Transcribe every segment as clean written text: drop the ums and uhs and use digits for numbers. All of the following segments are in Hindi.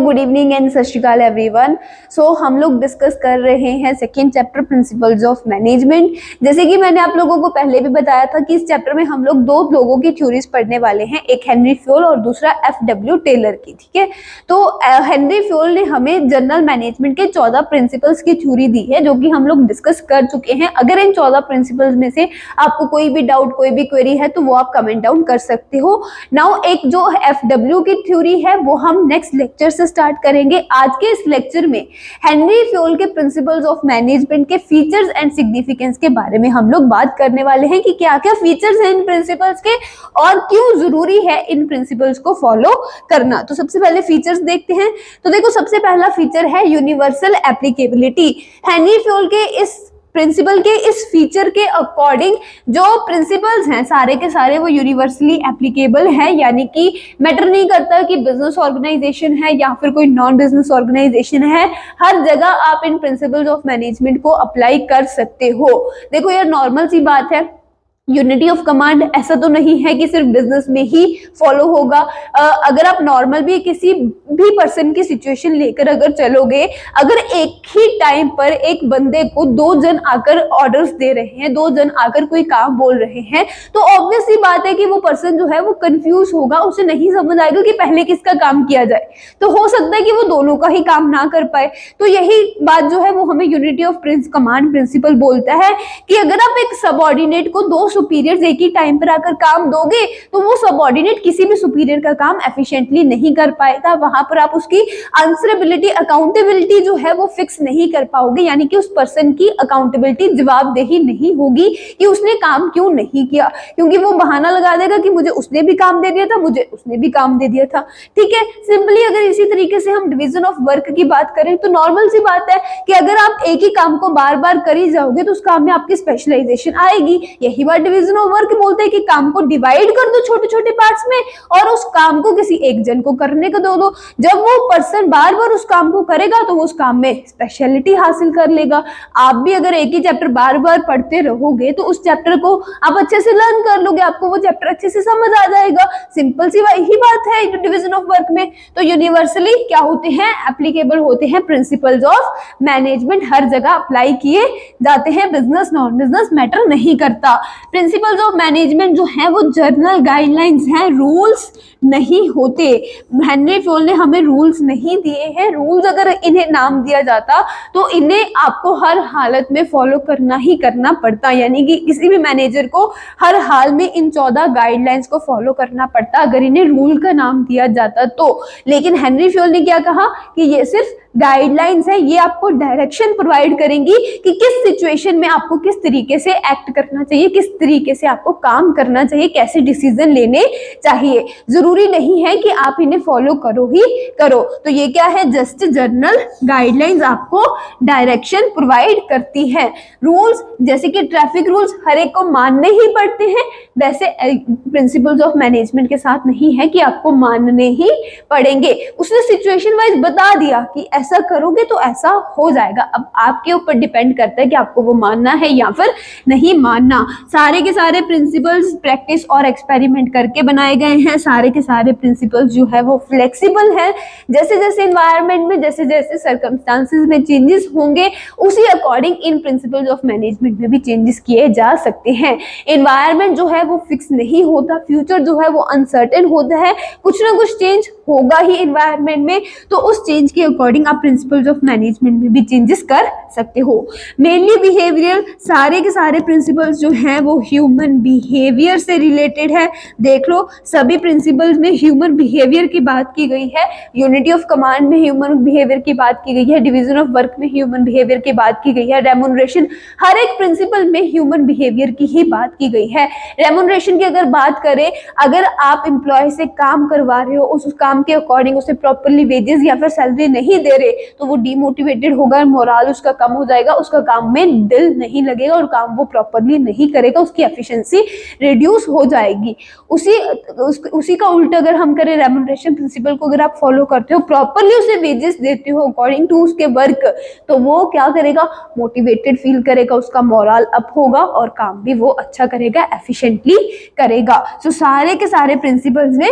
गुड इवनिंग एंड सत श्री अकाल एवरीवन। हम लोग डिस्कस कर रहे हैं second chapter principles of management. जैसे कि मैंने आप लोगों को पहले भी बताया था कि इस चैप्टर में हम लोग दो लोगों की थ्योरीज पढ़ने वाले हैं, एक हेनरी फ्योल और दूसरा एफ.डब्ल्यू. टेलर की। ठीक है, तो हेनरी फ्योल ने हमें जनरल मैनेजमेंट के 14 प्रिंसिपल्स की थ्योरी दी है जो कि हम लोग डिस्कस कर चुके हैं। अगर इन 14 प्रिंसिपल्स में से आपको कोई भी डाउट, कोई भी क्वेरी है तो वो आप कमेंट डाउन कर सकते हो। नाउ एक जो एफ.डब्ल्यू. की थ्योरी है वो हम नेक्स्ट लेक्चर से स्टार्ट करेंगे। आज के इस लेक्चर में हेनरी फ्योल के प्रिंसिपल्स ऑफ मैनेजमेंट के फीचर्स एंड सिग्निफिकेंस के बारे में हम लोग बात करने वाले हैं कि क्या क्या फीचर्स हैं इन प्रिंसिपल्स के और क्यों जरूरी है इन प्रिंसिपल्स को फॉलो करना। तो सबसे पहले फीचर्स देखते हैं। तो देखो, सबसे पहला फीचर है यूनिवर्सल एप्लीकेबिलिटी। हेनरी फ्योल के इस प्रिंसिपल के इस फीचर के अकॉर्डिंग जो प्रिंसिपल्स हैं सारे के सारे वो यूनिवर्सली एप्लीकेबल है, यानी कि मैटर नहीं करता कि बिजनेस ऑर्गेनाइजेशन है या फिर कोई नॉन बिजनेस ऑर्गेनाइजेशन है, हर जगह आप इन प्रिंसिपल्स ऑफ मैनेजमेंट को अप्लाई कर सकते हो। देखो यार, नॉर्मल सी बात है, यूनिटी ऑफ कमांड ऐसा तो नहीं है कि सिर्फ बिजनेस में ही फॉलो होगा। अगर आप नॉर्मल भी किसी भी पर्सन की सिचुएशन लेकर अगर चलोगे, अगर एक ही टाइम पर एक बंदे को दो जन आकर ऑर्डर्स दे रहे हैं, दो जन आकर कोई काम बोल रहे हैं, तो ऑब्वियस सी बात है कि वो पर्सन जो है वो कंफ्यूज होगा, उसे नहीं समझ आएगा कि पहले किसका काम किया जाए। तो हो सकता है कि वो दोनों का ही काम ना कर पाए। तो यही बात जो है वो हमें यूनिटी ऑफ कमांड प्रिंसिपल बोलता है कि अगर आप एक सबऑर्डिनेट को दो सुपीरियर्स एक ही टाइम पर आकर काम दोगे तो वो सबऑर्डिनेट किसी भी सुपीरियर का काम एफिशिएंटली नहीं कर पाएगा। वहां पर आप उसकी आंसरेबिलिटी, अकाउंटेबिलिटी जो है वो फिक्स नहीं कर पाओगे, यानी कि उस पर्सन की अकाउंटेबिलिटी, जवाबदेही नहीं होगी कि उसने काम क्यों नहीं किया, क्योंकि वो बहाना लगा देगा कि मुझे उसने भी काम दे दिया था, मुझे उसने भी काम दे दिया था। ठीक है, सिंपली अगर इसी तरीके से हम डिवीजन ऑफ वर्क की बात करें तो नॉर्मल सी बात है कि अगर आप एक ही काम को बार बार कर ही जाओगे तो उस काम में आपकी स्पेशलाइजेशन आएगी। यही बात डिवीजन ऑफ वर्क बोलते हैं कि काम को डिवाइड कर दो छोटे छोटे पार्ट्स में और उस काम को किसी एक जन को करने को दो। जब वो पर्सन बार बार उस काम को करेगा तो वो उस काम में स्पेशलिटी हासिल कर लेगा। आप भी अगर एक ही चैप्टर बार बार पढ़ते रहोगे तो उस चैप्टर को आप अच्छे से लर्न कर लोगे, आपको वो चैप्टर अच्छे से समझ आ जाएगा। सिंपल सी यही बात है डिवीजन ऑफ वर्क में। तो यूनिवर्सली क्या होते हैं, एप्लीकेबल होते हैं प्रिंसिपल्स ऑफ मैनेजमेंट, हर जगह अप्लाई किए जाते हैं, बिजनेस नॉन बिजनेस मैटर नहीं करता। प्रिंसिपल्स ऑफ मैनेजमेंट जो है वो जर्नल गाइडलाइंस हैं, रूल्स नहीं होते। हेनरी फ्योल ने हमें रूल्स नहीं दिए हैं। रूल्स अगर इन्हें नाम दिया जाता तो इन्हें आपको हर हालत में फॉलो करना ही करना पड़ता, यानी कि किसी भी मैनेजर को हर हाल में इन 14 गाइडलाइंस को फॉलो करना पड़ता अगर इन्हें रूल का नाम दिया जाता तो। लेकिन हेनरी फ्योल ने क्या कहा कि ये सिर्फ गाइडलाइंस है, ये आपको डायरेक्शन प्रोवाइड करेंगी कि किस सिचुएशन में आपको किस तरीके से एक्ट करना चाहिए, किस तरीके से आपको काम करना चाहिए, कैसे डिसीजन लेने चाहिए। जरूरी नहीं है कि आप इन्हें फॉलो करो ही करो। तो ये क्या है, जस्ट जनरल गाइडलाइंस आपको डायरेक्शन प्रोवाइड करती है। रूल्स जैसे कि ट्रैफिक रूल्स हर एक को मानने ही पड़ते हैं, वैसे प्रिंसिपल्स ऑफ मैनेजमेंट के साथ नहीं है कि आपको मानने ही पड़ेंगे। उसने सिचुएशन वाइज बता दिया कि ऐसा करोगे तो ऐसा हो जाएगा। अब आपके ऊपर डिपेंड करता है कि आपको वो मानना है या फिर नहीं मानना। सारे के सारे प्रिंसिपल्स प्रैक्टिस और एक्सपेरिमेंट करके बनाए गए हैं। सारे के सारे प्रिंसिपल्स जो है वो फ्लेक्सिबल है। जैसे जैसे एनवायरनमेंट में, जैसे जैसे सर्कमस्टांसेस में चेंजेस होंगे उसी according in principles of management में भी चेंजेस किए जा सकते हैं। एनवायरनमेंट जो है वो फिक्स नहीं होता, फ्यूचर जो है वो अनसर्टेन होता है, कुछ ना कुछ चेंज होगा ही एनवायरनमेंट में। तो उस चेंज के अकॉर्डिंग आप प्रिंसिपल्स ऑफ मैनेजमेंट में भी चेंजेस कर सकते हो। मेनली बिहेवियर, सारे के सारे प्रिंसिपल्स जो हैं वो ह्यूमन बिहेवियर से रिलेटेड है। देख लो, सभी प्रिंसिपल्स में ह्यूमन बिहेवियर की बात की गई है। यूनिटी ऑफ कमांड में ह्यूमन बिहेवियर की बात की गई है, डिवीजन ऑफ वर्क में ह्यूमन बिहेवियर की बात की गई है, रेम्यूनरेशन, हर एक प्रिंसिपल में ह्यूमन बिहेवियर की ही बात की गई है। रेम्यूनरेशन की अगर बात करें, अगर आप एम्प्लॉय से काम करवा रहे हो, उस काम के अकॉर्डिंग उसे प्रॉपरली वेजेस या फिर सैलरी नहीं दे रहे तो वो डीमोटिवेटेड होगा, मोरल उसका कम हो जाएगा, उसका काम में दिल नहीं लगेगा और काम वो प्रॉपरली नहीं करेगा, उसकी एफिशिएंसी रिड्यूस हो जाएगी। उसी का उल्टा अगर हम करें, रेम्यूनरेशन प्रिंसिपल को अगर आप फॉलो करते हो, प्रॉपरली उसे वेजेस देते हो अकॉर्डिंग टू उसके वर्क, तो वो क्या करेगा, मोटिवेटेड फील करेगा, उसका मोरल अप होगा और काम भी वो अच्छा करेगा, एफिशिएंटली करेगा। सो सारे के सारे प्रिंसिपल्स में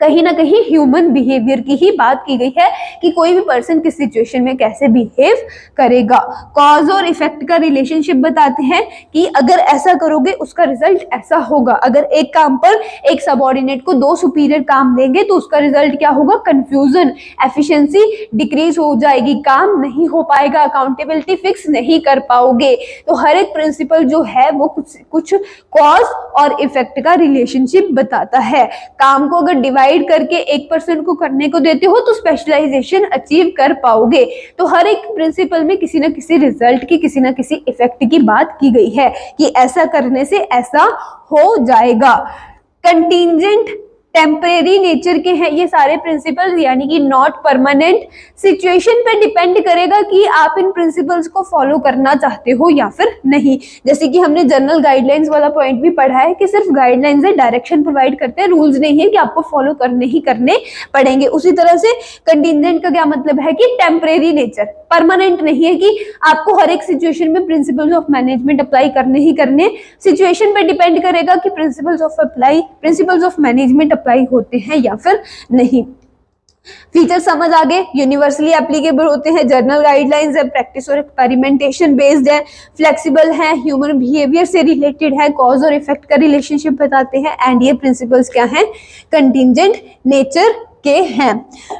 कहीं ना कहीं ह्यूमन बिहेवियर की ही बात की गई है कि कोई भी पर्सन किस सिचुएशन में कैसे बिहेव करेगा। कॉज और इफेक्ट का रिलेशनशिप बताते हैं कि अगर ऐसा करोगे उसका रिजल्ट ऐसा होगा। अगर एक काम पर एक सबऑर्डिनेट को दो सुपीरियर काम देंगे तो उसका रिजल्ट क्या होगा, कंफ्यूजन, एफिशिएंसी डिक्रीज हो जाएगी, काम नहीं हो पाएगा, अकाउंटेबिलिटी फिक्स नहीं कर पाओगे। तो हर एक प्रिंसिपल जो है वो कुछ कॉज और इफेक्ट का रिलेशनशिप बताता है। काम को अगर डिवाइड करके एक पर्सन को करने को देते हो तो स्पेशलाइजेशन अचीव कर पाओगे। तो हर एक प्रिंसिपल में किसी ना किसी रिजल्ट की, किसी ना किसी इफेक्ट की बात की गई है कि ऐसा करने से ऐसा हो जाएगा। कंटीजेंट, टेम्परेरी नेचर के हैं ये सारे प्रिंसिपल्स, यानी कि नॉट परमानेंट। सिचुएशन पे डिपेंड करेगा कि आप इन प्रिंसिपल्स को फॉलो करना चाहते हो या फिर नहीं। जैसे कि हमने जनरल गाइडलाइंस वाला पॉइंट भी पढ़ा है कि सिर्फ गाइडलाइंस है, डायरेक्शन प्रोवाइड करते हैं, रूल्स नहीं है कि आपको फॉलो करने ही करने पड़ेंगे। उसी तरह से कंटीजेंट का क्या मतलब है कि टेम्परेरी नेचर, परमानेंट नहीं है कि आपको हर एक सिचुएशन में प्रिंसिपल्स ऑफ मैनेजमेंट अप्लाई करने ही करने। सिचुएशन पे डिपेंड करेगा कि प्रिंसिपल्स ऑफ मैनेजमेंट अप्लाई होते हैं या फिर नहीं। फीचर समझ आ गए, यूनिवर्सली एप्लीकेबल होते हैं, जर्नल गाइडलाइंस है, प्रैक्टिस और एक्सपेरिमेंटेशन बेस्ड है, फ्लेक्सिबल है, ह्यूमन बिहेवियर से रिलेटेड है, कॉज और इफेक्ट का रिलेशनशिप बताते हैं, एंड ये प्रिंसिपल्स क्या हैं, कंटीजेंट नेचर के हैं।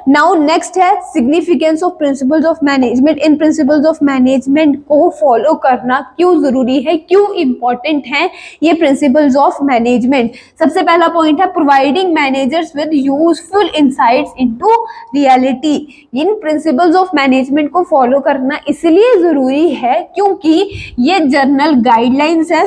नाउ नेक्स्ट है significance of principles of management. In principles of management को फॉलो करना क्यों जरूरी है, क्यों इंपॉर्टेंट है ये प्रिंसिपल्स ऑफ मैनेजमेंट। सबसे पहला पॉइंट है providing managers with useful insights into reality. In principles of management को फॉलो करना इसलिए जरूरी है क्योंकि ये जर्नल गाइडलाइंस है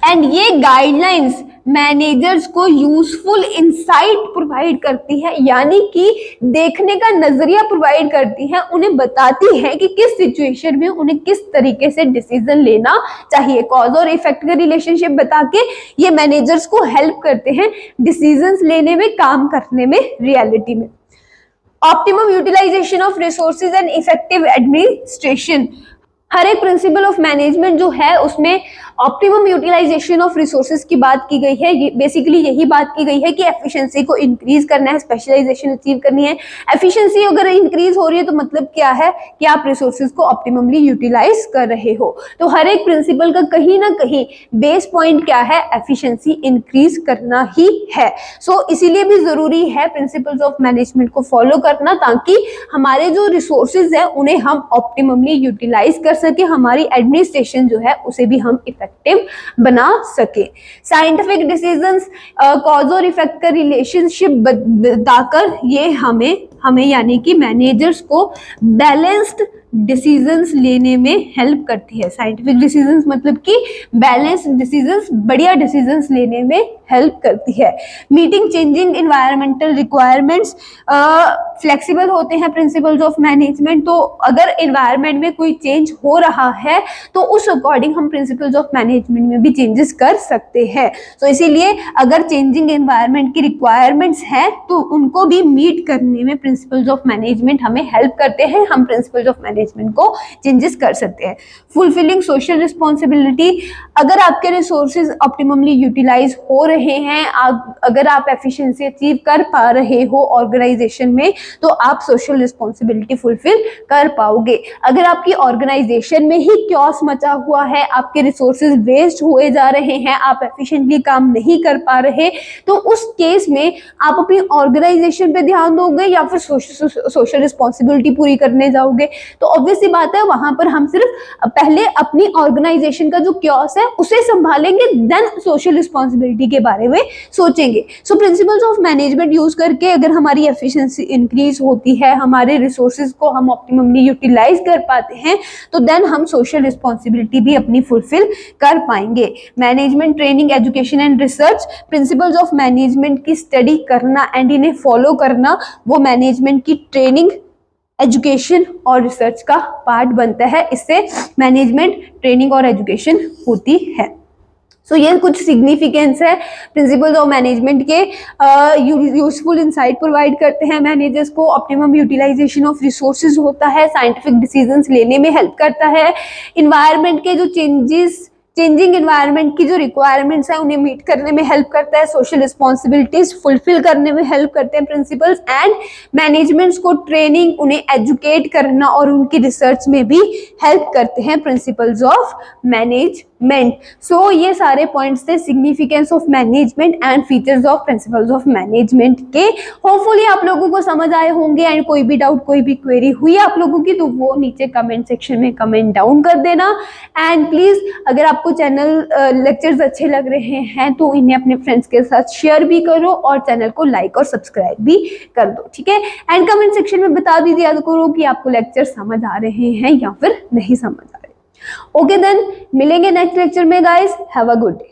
एंड ये गाइडलाइंस मैनेजर्स को यूजफुल इंसाइट प्रोवाइड करती है, यानी कि देखने का नजरिया प्रोवाइड करती है, उन्हें बताती है कि किस सिचुएशन में उन्हें किस तरीके से डिसीजन लेना चाहिए। कॉज और इफेक्ट का रिलेशनशिप बता के ये मैनेजर्स को हेल्प करते हैं डिसीजंस लेने में, काम करने में, रियलिटी में। Optimum utilization of resources and effective administration. हर एक प्रिंसिपल ऑफ मैनेजमेंट जो है उसमें ऑप्टिमम यूटिलाइजेशन ऑफ रिसोर्सेज की बात की गई है। बेसिकली यही बात की गई है कि एफिशिएंसी को इंक्रीज करना है, स्पेशलाइजेशन अचीव करनी है। एफिशिएंसी अगर इंक्रीज हो रही है तो मतलब क्या है कि आप रिसोर्सेज को ऑप्टिममली यूटिलाइज कर रहे हो। तो हर एक प्रिंसिपल का कहीं ना कहीं बेस पॉइंट क्या है, एफिशिएंसी इंक्रीज करना ही है। सो इसीलिए भी जरूरी है प्रिंसिपल्स ऑफ मैनेजमेंट को फॉलो करना, ताकि हमारे जो रिसोर्सेज है उन्हें हम ऑप्टिममली यूटिलाइज कर सके, हमारी एडमिनिस्ट्रेशन जो है उसे भी हम इफेक्टिव बना सके। साइंटिफिक डिसीजंस, कॉज और इफेक्ट का रिलेशनशिप बताकर ये हमें यानी कि मैनेजर्स को बैलेंस्ड डिसीजंस लेने में हेल्प करती है। साइंटिफिक डिसीजंस मतलब कि बैलेंस्ड डिसीजंस, बढ़िया डिसीजंस लेने में हेल्प करती है। Meeting changing environmental requirements, flexible होते हैं प्रिंसिपल्स ऑफ मैनेजमेंट। तो अगर एनवायरमेंट में कोई चेंज हो रहा है तो उस अकॉर्डिंग हम प्रिंसिपल्स ऑफ मैनेजमेंट में भी चेंजेस कर सकते हैं। तो इसीलिए अगर चेंजिंग एनवायरमेंट की रिक्वायरमेंट्स हैं तो उनको भी मीट करने में प्रिंसिपल्स ऑफ मैनेजमेंट हमें हेल्प करते हैं, हम प्रिंसिपल्स ऑफ मैनेजमेंट को चेंजेस कर सकते हैं। फुलफिलिंग सोशल रिस्पॉन्सिबिलिटी, अगर आपके रिसोर्सेज ऑप्टिममली यूटिलाइज हो रहे हैं, अगर आप एफिशिएंसी अचीव कर पा रहे हो ऑर्गेनाइजेशन में, तो आप सोशल रिस्पॉन्सिबिलिटी फुलफिल कर पाओगे। अगर आपकी ऑर्गेनाइजेशन में ही क्योस मचा हुआ है, आपके रिसोर्सेज वेस्ट हुए जा रहे हैं, आप एफिशिएंटली काम नहीं कर पा रहे, तो उस केस में आप अपनी ऑर्गेनाइजेशन पे ध्यान दोगे या फिर सोशल रिस्पॉन्सिबिलिटी पूरी करने जाओगे। तो ऑब्वियस सी बात है वहां पर हम सिर्फ पहले अपनी ऑर्गेनाइजेशन का जो क्योस है उसे संभालेंगे, देन सोशल रिस्पॉन्सिबिलिटी के बारे में सोचेंगे। सो प्रिंसिपल्स ऑफ मैनेजमेंट यूज करके अगर हमारी एफिशिएंसी इंक्रीज होती है, हमारे रिसोर्सेज को हम ऑप्टिममली यूटिलाइज कर पाते हैं, तो देन हम सोशल रिस्पॉन्सिबिलिटी भी अपनी फुलफिल कर पाएंगे। Management training education and research, principles of management की स्टडी करना एंड इन्हें फॉलो करना वो मैनेजमेंट की ट्रेनिंग, एजुकेशन और रिसर्च का पार्ट बनता है। इससे मैनेजमेंट ट्रेनिंग और एजुकेशन होती है। सो ये कुछ सिग्निफिकेंस है प्रिंसिपल्स ऑफ मैनेजमेंट के। यूजफुल इंसाइट प्रोवाइड करते हैं मैनेजर्स को, ऑप्टिमम यूटिलाइजेशन ऑफ रिसोर्सेज होता है, साइंटिफिक डिसीजंस लेने में हेल्प करता है, इन्वायरमेंट के जो चेंजिंग एनवायरनमेंट की जो रिक्वायरमेंट्स है उन्हें मीट करने में हेल्प करता है, सोशल रिस्पॉन्सिबिलिटीज फुलफिल करने में हेल्प करते हैं प्रिंसिपल्स, एंड मैनेजमेंट्स को ट्रेनिंग, उन्हें एजुकेट करना और उनकी रिसर्च में भी हेल्प करते हैं प्रिंसिपल्स ऑफ मैनेजमेंट। सो ये सारे पॉइंट्स थे significance of management and features of principles of management के। होपफुली आप लोगों को समझ आए होंगे, एंड कोई भी डाउट, कोई भी क्वेरी हुई आप लोगों की तो वो नीचे कमेंट सेक्शन में कमेंट डाउन कर देना। एंड प्लीज अगर आपको चैनल लेक्चर्स अच्छे लग रहे हैं तो इन्हें अपने फ्रेंड्स के साथ शेयर भी करो और चैनल को लाइक और सब्सक्राइब भी कर दो, ठीक है। एंड कमेंट सेक्शन में बता भी दिया करो कि आपको लेक्चर समझ आ रहे हैं या फिर नहीं समझ आ रहे। ओके देन, मिलेंगे नेक्स्ट लेक्चर में guys, have a good day.